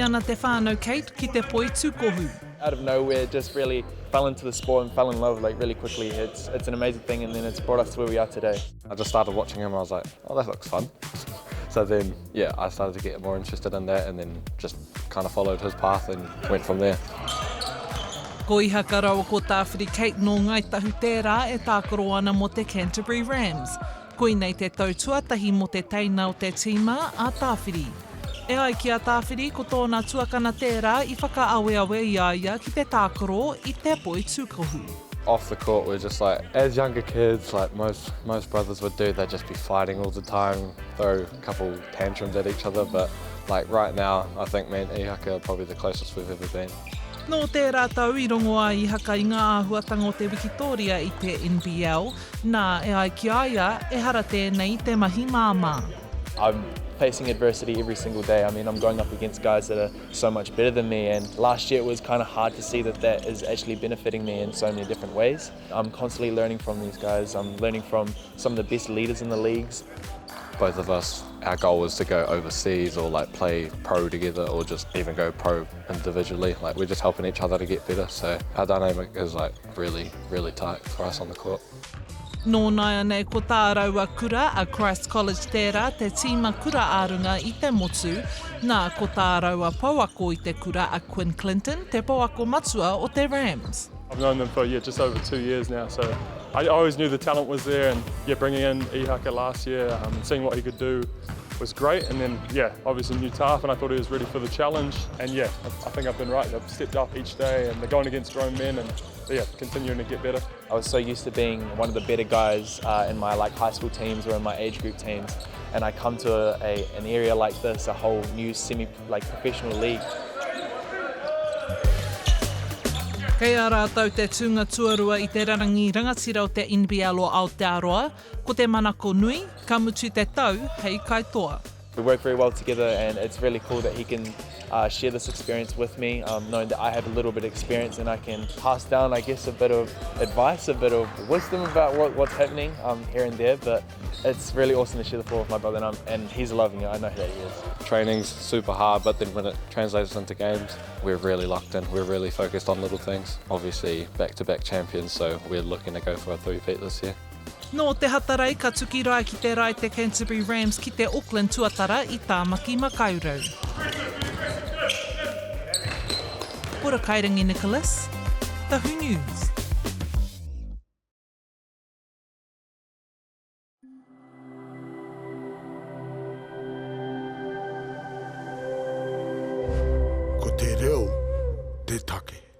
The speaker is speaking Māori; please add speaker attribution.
Speaker 1: ana te whānau Kate ki te poitūkohu.
Speaker 2: Out of nowhere, just really fell into the sport and fell in love like really quickly. It's an amazing thing, and then it's brought us to where we are today.
Speaker 3: I just started watching him and I was like, oh, that looks fun. So then, yeah, I started to get more interested in that and then just kind of followed his path and went from there.
Speaker 1: Ko Ihaka rāua ko Tāwhiri Cate no Ngāi Tahu tērā e tākaro ana mo te Canterbury Rams. Koe nei te tau tuatahi mo te teina o te tīma a Tāwhiri. E ai ki a Tāwhiri ko tōna tuakana tērā I whakaaweawe ia ki te tākaro I te poitūkohu.
Speaker 3: Off the court, we're just like, as younger kids, like most brothers would do, they'd just be fighting all the time, throw a couple tantrums at each other, but like right now, I think me and Ihaka are probably the closest we've ever been.
Speaker 1: Nō tērā tau I rongo a Ihaka I ngā āhuatanga o te Victoria I te NBL, nā e ai ki aia e hara tēnei te mahi māmā.
Speaker 2: I'm facing adversity every single day. I mean, I'm going up against guys that are so much better than me, and last year it was kind of hard to see that is actually benefiting me in so many different ways. I'm constantly learning from these guys. I'm learning from some of the best leaders in the leagues.
Speaker 3: Both of us, our goal was to go overseas or like play pro together or just even go pro individually. Like we're just helping each other to get better. So our dynamic is like really, really tight for us on the court.
Speaker 1: Nō nai nei ko tā rāua kura a Christ College tērā te tīma kura ārunga I te motu, nā ko tā rāua Pouako I te kura a Quinn Clinton, te Pouako Matua o te Rams.
Speaker 4: I've known them for just over 2 years now, so I always knew the talent was there, and bringing in Ihaka last year, seeing what he could do was great, and then obviously new Tāwhiri, and I thought he was ready for the challenge, and I think I've been right. They've stepped up each day, and they're going against grown men, and continuing to get better.
Speaker 2: I was so used to being one of the better guys in my high school teams or in my age group teams, and I come to an area like this, a whole new professional league.
Speaker 1: Kei a rātou te tūnga tuarua I te rarangi rangatira o te NBL o Aotearoa, ko te manako nui, ka mutu te tau, hei kaitākaro.
Speaker 2: We work very well together, and it's really cool that he can share this experience with me, knowing that I have a little bit of experience and I can pass down, I guess, a bit of advice, a bit of wisdom about what's happening here and there, but it's really awesome to share the floor with my brother, and he's loving it. I know that he is.
Speaker 3: Training's super hard, but then when it translates into games, we're really locked in. We're really focused on little things. Obviously, back-to-back champions, so we're looking to go for a three-peat this year.
Speaker 1: Nō te hatarai ka tuki rai ki te rai te Canterbury Rams ki te Auckland tuatara I tāmaki makaurau. Hora Kairangi Nicholas, Tahu News.
Speaker 5: Ko te reo, te take.